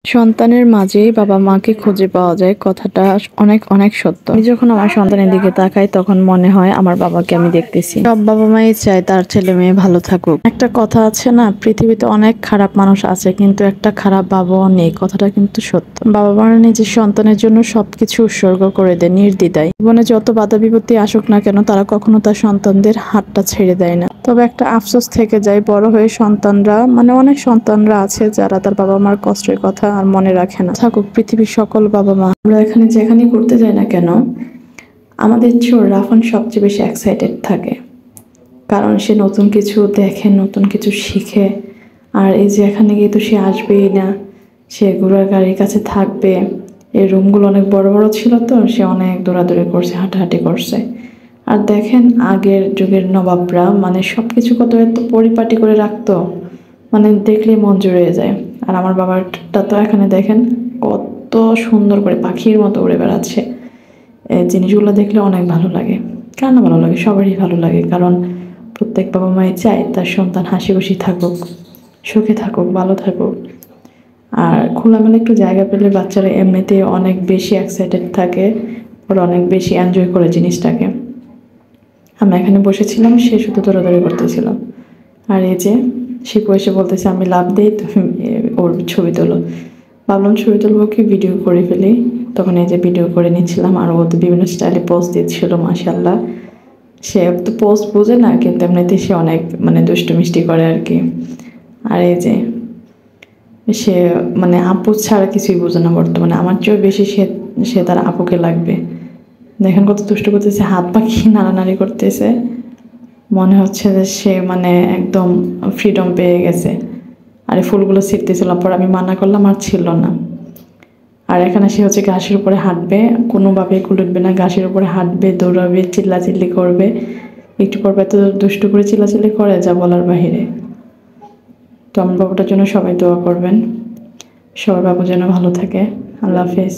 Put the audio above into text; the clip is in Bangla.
সন্তানের মাঝেই বাবা মাকে খুঁজে পাওয়া যায়, কথাটা অনেক অনেক সত্য। আমি যখন আমার সন্তানের দিকে তাকাই তখন মনে হয় আমার বাবাকে আমি দেখতেছি। সব বাবা মাই চায় তার ছেলে মেয়ে ভালো থাকুক। একটা কথা আছে না, পৃথিবীতে অনেক খারাপ মানুষ আছে কিন্তু একটা খারাপ বাবাও নেই, কথাটা কিন্তু সত্য। বাবা মারা নিজের সন্তানের জন্য সবকিছু উৎসর্গ করে দেয় নির্দ্বিধায়। জীবনে যত বাধা বিপত্তি আসুক না কেন তারা কখনো তার সন্তানদের হাতটা ছেড়ে দেয় না। তবে একটা আফসোস থেকে যায়, বড় হয়ে সন্তানরা অনেক সন্তানরা আছে যারা তার বাবা মার কষ্টের কথা আর মনে রাখে না। থাকুক পৃথিবীর সকল বাবা মা, আমরা এখানে যেখানেই করতে যাই না কেন আমাদের চেয়ে রাফান সবচেয়ে বেশি এক্সাইটেড থাকে, কারণ সে নতুন কিছু দেখে, নতুন কিছু শিখে। আর এই যে এখানে গিয়ে তো সে আসবেই না, সে ঘোড়ার গাড়ির কাছে থাকবে। এই রুমগুলো অনেক বড় বড় ছিল তো সে অনেক দৌড়াদৌড়ি করছে, হাঁটাহাঁটি করছে। আর দেখেন আগের যুগের নবাবরা সব কিছু কত এত পরিপাটি করে রাখতো, দেখলেই মন জুড়িয়ে যায়। আর আমার বাবারটা তো এখানে দেখেন কত সুন্দর করে পাখির মতো উড়ে বেড়াচ্ছে। এই জিনিসগুলো দেখলে অনেক ভালো লাগে। কার না ভালো লাগে, সবারই ভালো লাগে, কারণ প্রত্যেক বাবা মাই চায় তার সন্তান হাসি খুশি থাকুক, সুখে থাকুক, ভালো থাকুক। আর খোলামেলা একটু জায়গা পেলে বাচ্চারা এমনিতে অনেক বেশি এক্সাইটেড থাকে, ওরা অনেক বেশি এনজয় করে জিনিসটাকে। আমরা এখানে বসেছিলাম, সে শুধু দৌড়াদৌড়ি করতেছিল। আর এই যে শিপু এসে বলতেছে আমি লাভ দিই, তুমি ওর ছবি তোলো। ভাবলাম ছবি তুলবো কি ভিডিও করে ফেলি, তখন এই যে ভিডিও করে নিচ্ছিলাম। আর ও তো বিভিন্ন স্টাইলে পোস্ট দিচ্ছিল, মাশাআল্লাহ। সে তো পোস্ট বোঝে না কিন্তু এমনিতে সে অনেক দুষ্টু মিষ্টি করে আর কি। আর এই যে সে আপু ছাড়া কিছুই বোঝে না বর্তমানে, আমার চেয়েও বেশি সে সে তার আপুকে লাগবে। দেখেন কত দুষ্ট করতেছে, হাত পাখি নাড়ানাড়ি করতেছে, মনে হচ্ছে যে সে একদম ফ্রিডম পেয়ে গেছে। আর এই ফুলগুলো ছিঁড়তেছিলাম, পর আমি মানা করলাম আর ছিল না। আর এখানে সে হচ্ছে ঘাসের উপরে হাঁটবে, কোনোভাবেই কুলুটবে না, ঘাসের উপরে হাঁটবে, দৌড়াবে, চিল্লাচিল্লি করবে। একটু পর এত দুষ্টু করে চিল্লাচিল্লি করে যা বলার বাহিরে। তো আমার বাবুটার জন্য সবাই দোয়া করবেন, সবার বাবু যেন ভালো থাকে। আল্লাহ হাফেজ।